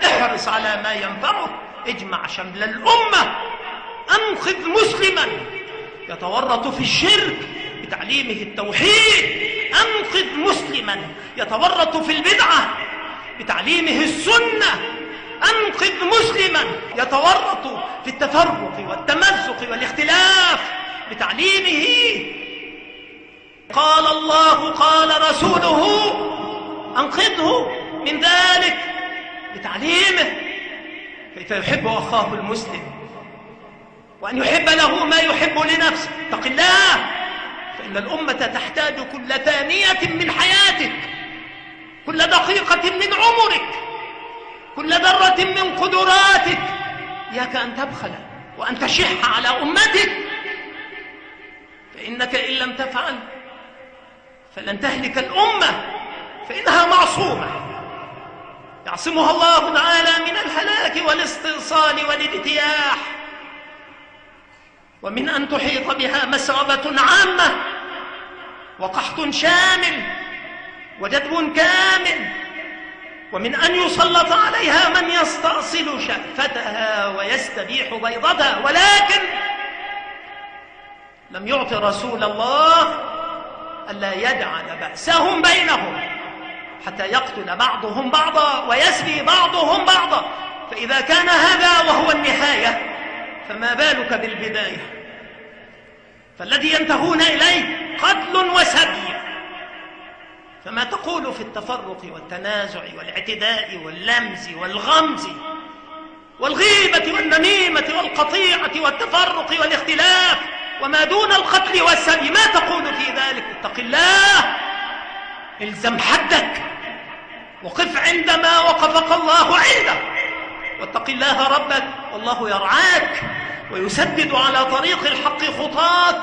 احرص على ما ينفعك، اجمع شمل الأمة، أنقذ مسلما يتورط في الشرك بتعليمه التوحيد، أنقذ مسلما يتورط في البدعة بتعليمه السنة، أنقذ مسلما يتورط في التفرق والتمزق والاختلاف بتعليمه قال الله قال رسوله، أنقذه من ذلك بتعليمه كيف يحب أخاه المسلم وأن يحب له ما يحب لنفسه. اتق الله، فإن الأمة تحتاج كل ثانية من حياتك، كل دقيقة من عمرك، كل ذرة من قدراتك. إياك أن تبخل وأن تشح على أمتك، فإنك إن لم تفعل فلن تهلك الأمة، فإنها معصومة يعصمها الله تعالى من الهلاك والاستئصال والاجتياح، ومن أن تحيط بها مسغبة عامة وقحط شامل وجدب كامل، ومن أن يسلط عليها من يستأصل شأفتها ويستبيح بيضتها. ولكن لم يعط رسول الله ألا يجعل بأسهم بينهم حتى يقتل بعضهم بعضا ويسبي بعضهم بعضا، فإذا كان هذا وهو النهاية فما بالك بالبداية؟ فالذي ينتهون إليه قتل وسبي. فما تقول في التفرق والتنازع والاعتداء واللمز والغمز والغيبة والنميمة والقطيعة والتفرق والاختلاف وما دون القتل والسبي، ما تقول في ذلك؟ اتق الله، الزم حدك، وقف عندما وقفك الله عنده، واتق الله ربك والله يرعاك ويسدد على طريق الحق خطاك.